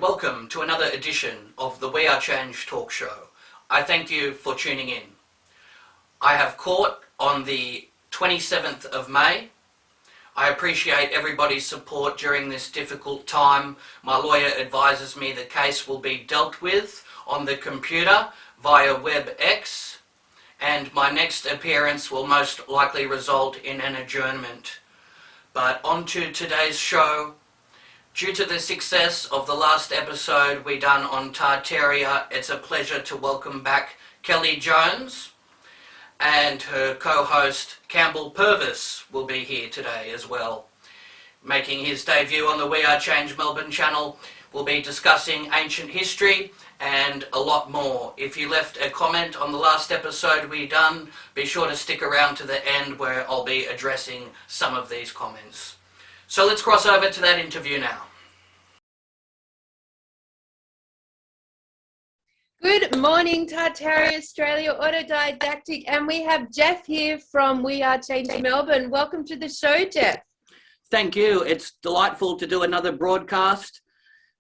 and welcome to another edition of the We Are Change talk show. I thank you for tuning in. I have court on the 27th of May. I appreciate everybody's support during this difficult time. My lawyer advises me the case will be dealt with on the computer via WebEx, and my next appearance will most likely result in an adjournment. But on to today's show. Due to the success of the last episode we done on Tartaria, it's a pleasure to welcome back Kelly Jones, and her co-host Campbell Purvis will be here today as well. Making his debut on the We Are Change Melbourne channel, we'll be discussing ancient history and a lot more. If you left a comment on the last episode we done, be sure to stick around to the end where I'll be addressing some of these comments. So let's cross over to that interview now. Good morning, Tartaria Australia, Autodidactic, and we have Jeff here from We Are Change Melbourne. Welcome to the show, Jeff. Thank you. It's delightful to do another broadcast.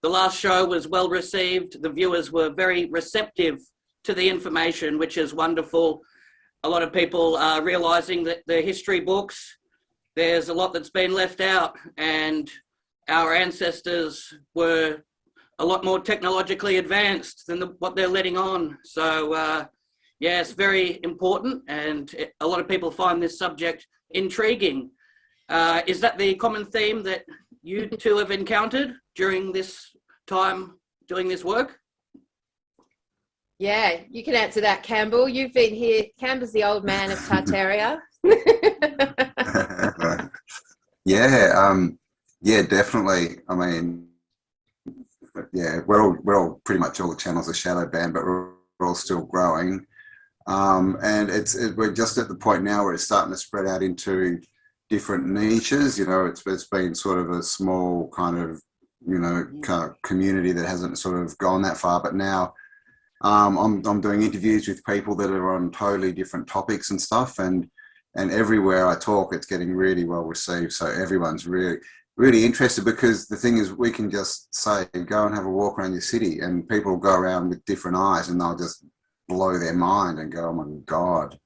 The last show was well received. The viewers were very receptive to the information, which is wonderful. A lot of people are realising that the history books, there's a lot that's been left out, and our ancestors were a lot more technologically advanced than what they're letting on. So, yeah, it's very important, and a lot of people find this subject intriguing. Is that the common theme that you two have encountered during this time doing this work? Yeah, you can answer that, Campbell. You've been here. Campbell's the old man of Tartaria. Yeah, definitely. I mean, yeah, we're all pretty much all the channels are shadow banned, but we're all still growing. And we're just at the point now where it's starting to spread out into different niches. You know, it's been sort of a small kind of, you know, community that hasn't sort of gone that far, but now I'm doing interviews with people that are on totally different topics and stuff, and everywhere I talk, it's getting really well received. So everyone's really interested, because the thing is, we can just say, go and have a walk around your city, and people go around with different eyes and they'll just blow their mind and go, oh my God.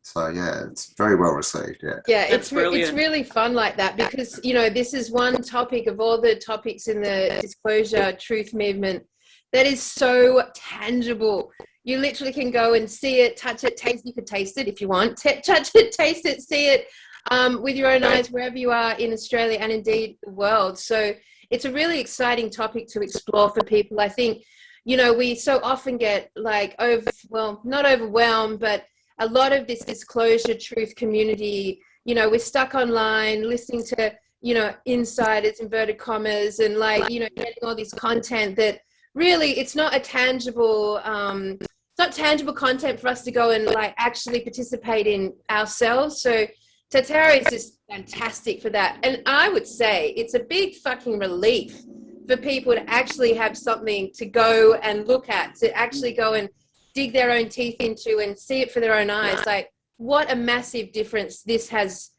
So yeah, it's very well received. Yeah, it's really fun like that, because, you know, this is one topic of all the topics in the disclosure truth movement that is so tangible. You literally can go and see it, touch it, taste. You could taste it if you want. Touch it, taste it, see it with your own eyes wherever you are in Australia and indeed the world. So it's a really exciting topic to explore for people. I think, you know, we so often get like not overwhelmed, but a lot of this disclosure truth community, you know, we're stuck online listening to, you know, insiders, inverted commas, and like, you know, getting all this content that really it's not a tangible tangible content for us to go and like actually participate in ourselves. So Tartaria is just fantastic for that. And I would say it's a big fucking relief for people to actually have something to go and look at, to actually go and dig their own teeth into and see it for their own eyes. Like, what a massive difference this has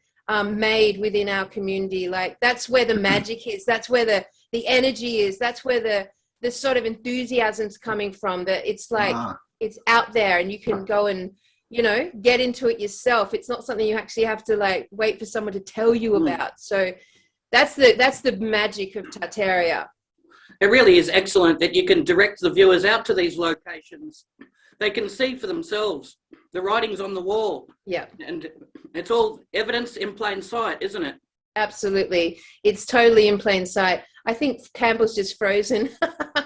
made within our community. Like, that's where the magic is. That's where the energy is. That's where the sort of enthusiasm's coming from, that it's like, it's out there and you can go and, you know, get into it yourself. It's not something you actually have to like wait for someone to tell you about. So that's the magic of Tartaria. It really is excellent that you can direct the viewers out to these locations. They can see for themselves. The writing's on the wall. Yeah. And it's all evidence in plain sight, isn't it? Absolutely. It's totally in plain sight. I think Campbell's just frozen.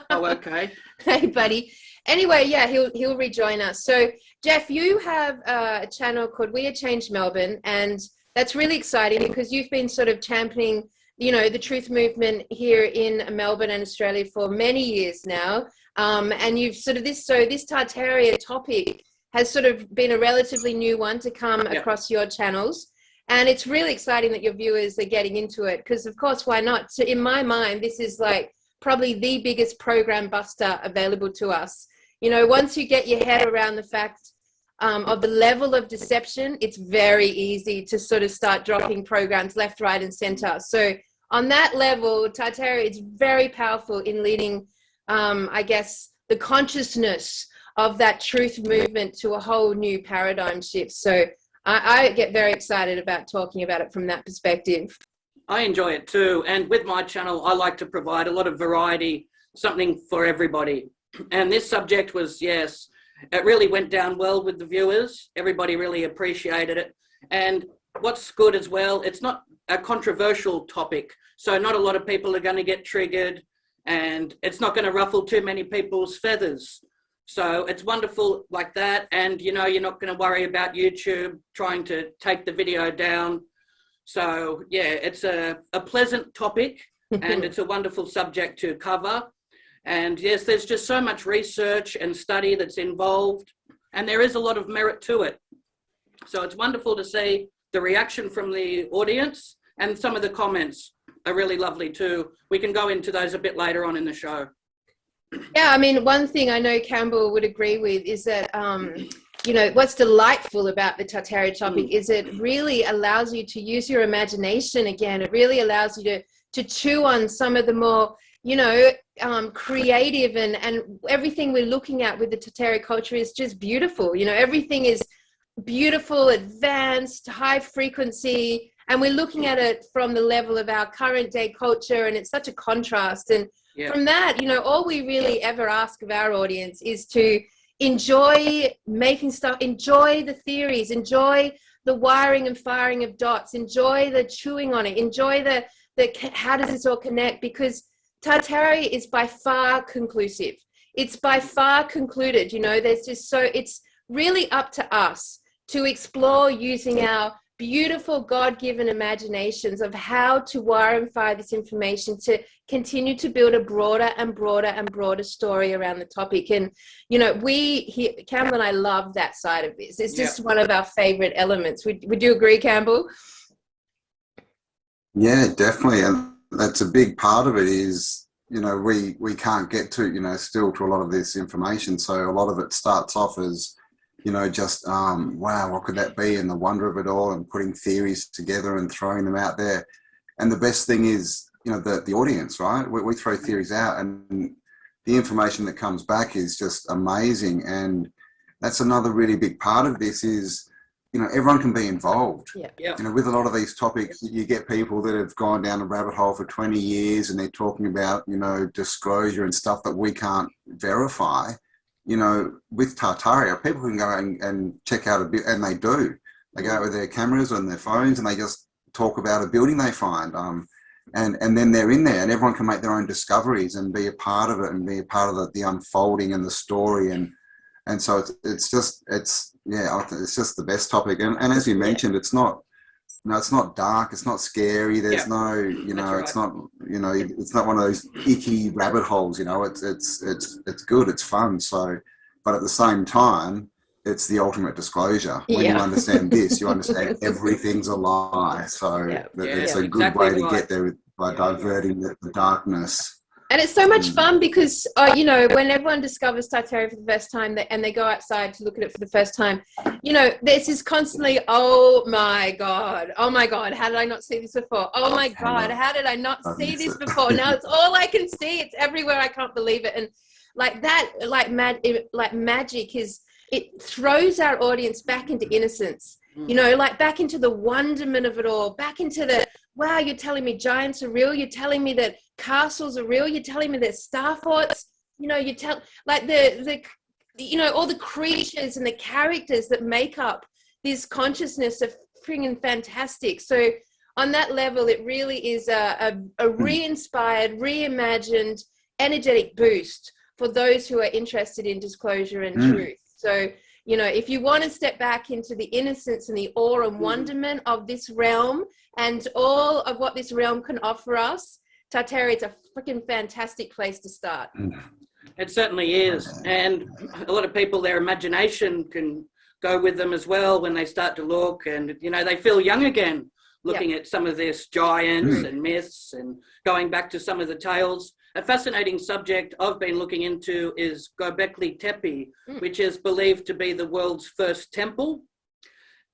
Oh, okay. Hey, buddy. Anyway, yeah, he'll rejoin us. So, Jeff, you have a channel called We Are Change Melbourne, and that's really exciting because you've been sort of championing, you know, the truth movement here in Melbourne and Australia for many years now. And you've sort of this Tartaria topic has sort of been a relatively new one to come across your channels. And it's really exciting that your viewers are getting into it, because of course, why not? So in my mind, this is like probably the biggest program buster available to us. You know, once you get your head around the fact of the level of deception, it's very easy to sort of start dropping programs left, right, and center. So on that level, Tartaria is very powerful in leading I guess, the consciousness of that truth movement to a whole new paradigm shift. So I get very excited about talking about it from that perspective. I enjoy it too. And with my channel, I like to provide a lot of variety, something for everybody. And this subject was, yes, it really went down well with the viewers. Everybody really appreciated it. And what's good as well, it's not a controversial topic. So not a lot of people are going to get triggered, and it's not going to ruffle too many people's feathers. So it's wonderful like that. And, you know, you're not going to worry about YouTube trying to take the video down. So, yeah, it's a pleasant topic, and it's a wonderful subject to cover. And, yes, there's just so much research and study that's involved, and there is a lot of merit to it. So it's wonderful to see the reaction from the audience, and some of the comments are really lovely too. We can go into those a bit later on in the show. Yeah, I mean, one thing I know Campbell would agree with is that, you know, what's delightful about the Tartaria topic is it really allows you to use your imagination again. It really allows you to chew on some of the more, you know, creative and everything we're looking at with the Tartaria culture is just beautiful. You know, everything is beautiful, advanced, high frequency, and we're looking at it from the level of our current day culture, and it's such a contrast. And from that, you know, all we really ever ask of our audience is to enjoy making stuff, enjoy the theories, enjoy the wiring and firing of dots, enjoy the chewing on it, enjoy the how does this all connect, because Tartaria is by far conclusive. It's by far concluded. You know, there's just so, it's really up to us to explore using our beautiful God-given imaginations of how to wire and fire this information to continue to build a broader and broader and broader story around the topic. And, you know, Campbell and I love that side of this. It's just one of our favorite elements. Would you agree, Campbell? Yeah, definitely. And that's a big part of it is, you know, we can't get to, you know, still to a lot of this information. So a lot of it starts off as, you know, just, wow, what could that be? And the wonder of it all, and putting theories together and throwing them out there. And the best thing is, you know, the audience, right? We throw theories out, and the information that comes back is just amazing. And that's another really big part of this is, you know, everyone can be involved. Yeah. You know, with a lot of these topics, you get people that have gone down a rabbit hole for 20 years and they're talking about, you know, disclosure and stuff that we can't verify. You know, with Tartaria, people can go and check out a bit, and they do. They go out with their cameras and their phones, and they just talk about a building they find. And then they're in there, and everyone can make their own discoveries and be a part of it, and be a part of the unfolding and the story. And so it's just the best topic. And as you mentioned, it's not dark, it's not scary. There's no, you know, it's not, you know, it's not one of those icky rabbit holes, you know, it's good, it's fun. So, but at the same time, it's the ultimate disclosure. When you understand this, you understand everything's a lie. So it's a good way to get there by diverting the darkness. And it's so much fun because, you know, when everyone discovers Tartaria for the first time and they go outside to look at it for the first time, you know, this is constantly, oh my God, how did I not see this before? Oh my God, how did I not see this before? Now it's all I can see. It's everywhere. I can't believe it. And like that, like magic is, it throws our audience back into innocence, you know, like back into the wonderment of it all, back into the, wow, you're telling me giants are real. You're telling me that castles are real. You're telling me that star forts, you know, you tell like the you know, all the creatures and the characters that make up this consciousness are freaking fantastic. So on that level, it really is a re-inspired, reimagined, energetic boost for those who are interested in disclosure and truth. So, you know, if you want to step back into the innocence and the awe and wonderment of this realm and all of what this realm can offer us, Tartaria is a freaking fantastic place to start. It certainly is. And a lot of people, their imagination can go with them as well when they start to look, and, you know, they feel young again looking at some of this giants and myths and going back to some of the tales. A fascinating subject I've been looking into is Göbekli Tepe, which is believed to be the world's first temple.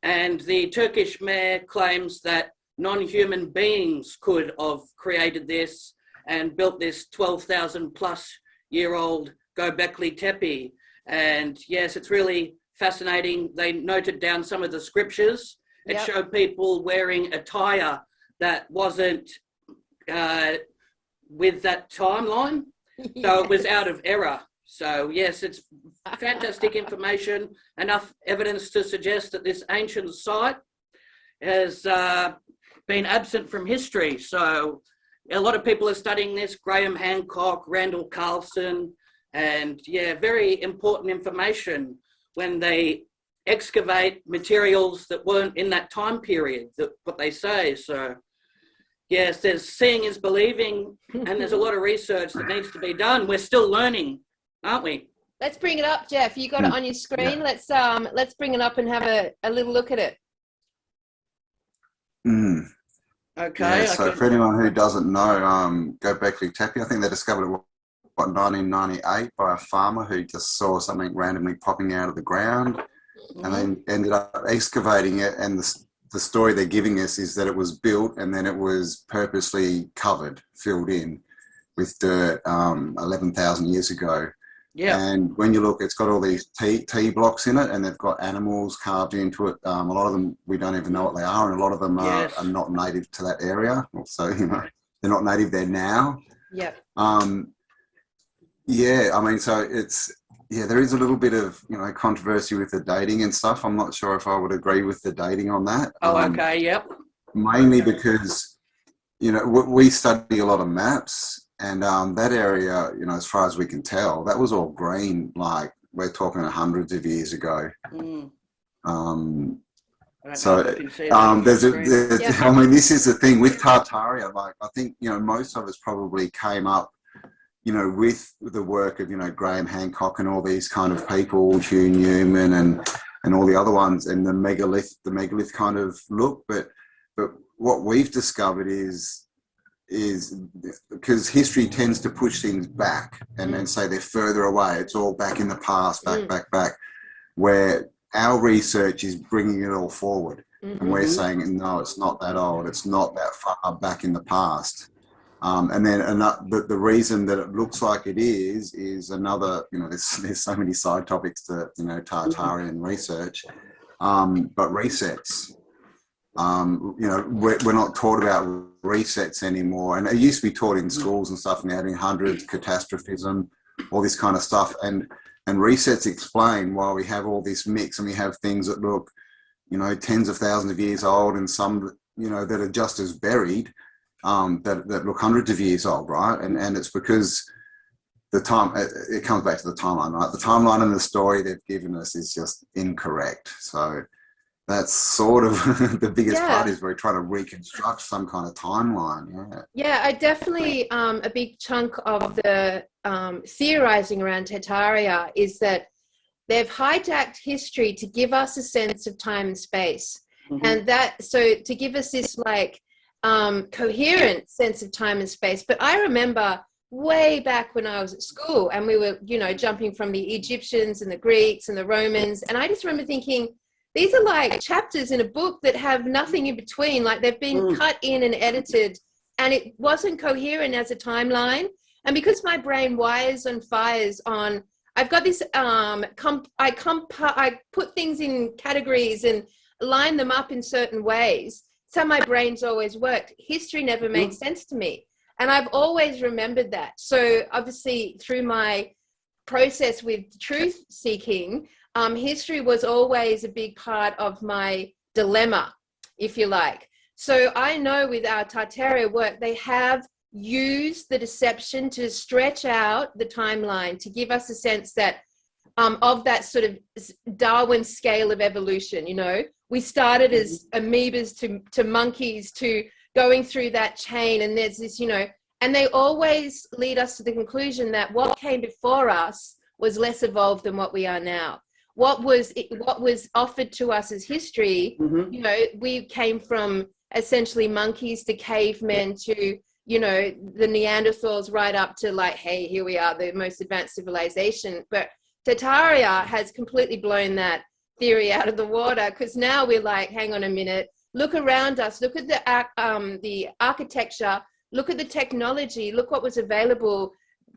And the Turkish mayor claims that non-human beings could have created this and built this 12,000 plus 8,000-year-old Göbekli Tepe. And yes, it's really fascinating. They noted down some of the scriptures. It showed people wearing attire that wasn't with that timeline. Yes. So it was out of error. So yes, it's fantastic information, enough evidence to suggest that this ancient site has been absent from history. So a lot of people are studying this, Graham Hancock, Randall Carlson, and yeah, very important information when they excavate materials that weren't in that time period, what they say. So yes, there's seeing is believing, and there's a lot of research that needs to be done. We're still learning, aren't we? Let's bring it up, Jeff. You got it on your screen. Let's bring it up and have a little look at it. Okay. Yeah, so for anyone who doesn't know, Göbekli Tepe, I think they discovered it, what, 1998 by a farmer who just saw something randomly popping out of the ground, and then ended up excavating it. And the story they're giving us is that it was built and then it was purposely covered, filled in with dirt 11,000 years ago. Yeah. And when you look, it's got all these T blocks in it, and they've got animals carved into it. A lot of them, we don't even know what they are, and a lot of them are not native to that area. So, you know, they're not native there now. Yep. Yeah, I mean, so it's, yeah, there is a little bit of, you know, controversy with the dating and stuff. I'm not sure if I would agree with the dating on that. Oh, okay, yep. Mainly because, you know, we study a lot of maps, and that area, you know, as far as we can tell, that was all green, like we're talking hundreds of years ago. So there's I mean, this is the thing with Tartaria. Like, I think, you know, most of us probably came up, you know, with the work of, you know, Graham Hancock and all these kind of people, Hugh Newman and all the other ones, and the megalith kind of look. But what we've discovered is because history tends to push things back and then say they're further away. It's all back in the past, back, where our research is bringing it all forward. And we're saying, no, it's not that old. It's not that far back in the past. And then the reason that it looks like it is another, you know, there's so many side topics to, you know, Tartarian research, but resets. You know, we're not taught about resets anymore, and it used to be taught in schools and stuff, and they're having hundreds, catastrophism, all this kind of stuff, and resets explain why we have all this mix, and we have things that look, you know, tens of thousands of years old, and some, you know, that are just as buried, that look hundreds of years old, right? And it's because the time, it comes back to the timeline, right? The timeline and the story they've given us is just incorrect. So that's sort of the biggest part, is we're trying to reconstruct some kind of timeline. I definitely a big chunk of the theorizing around Tartaria is that they've hijacked history to give us a sense of time and space, and that, so to give us this like coherent sense of time and space. But I remember way back when I was at school, and we were, you know, jumping from the Egyptians and the Greeks and the Romans, and I just remember thinking, these are like chapters in a book that have nothing in between. Like, they've been cut in and edited, and it wasn't coherent as a timeline. And because my brain wires and fires on, I've got this, I put things in categories and line them up in certain ways. So my brain's always worked. History never made sense to me. And I've always remembered that. So obviously through my process with truth seeking, history was always a big part of my dilemma, if you like. So I know with our Tartaria work, they have used the deception to stretch out the timeline to give us a sense that of that sort of Darwin scale of evolution. You know, we started as amoebas to monkeys, to going through that chain, and there's this, you know, and they always lead us to the conclusion that what came before us was less evolved than what we are now. What was offered to us as history, you know, we came from essentially monkeys to cavemen to, you know, the Neanderthals, right up to like, hey, here we are, the most advanced civilization. But Tartaria has completely blown that theory out of the water, because now we're like, hang on a minute, look around us, look at the architecture, look at the technology, look what was available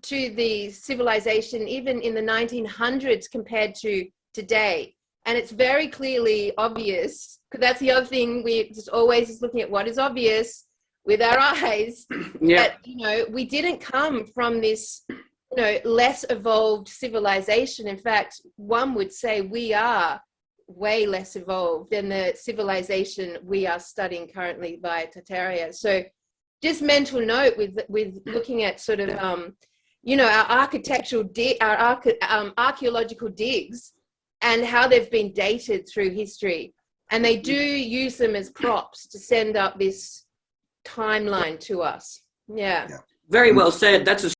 to the civilization even in the 1900s compared to today. And it's very clearly obvious, because that's the other thing, we just always is looking at what is obvious with our eyes. Yeah. That, we didn't come from this, less evolved civilization. In fact, one would say we are way less evolved than the civilization we are studying currently by Tartaria. So just mental note with looking at sort of, our architectural, archaeological digs and how they've been dated through history. And they do use them as props to send up this timeline to us. Yeah. Very well said. That's a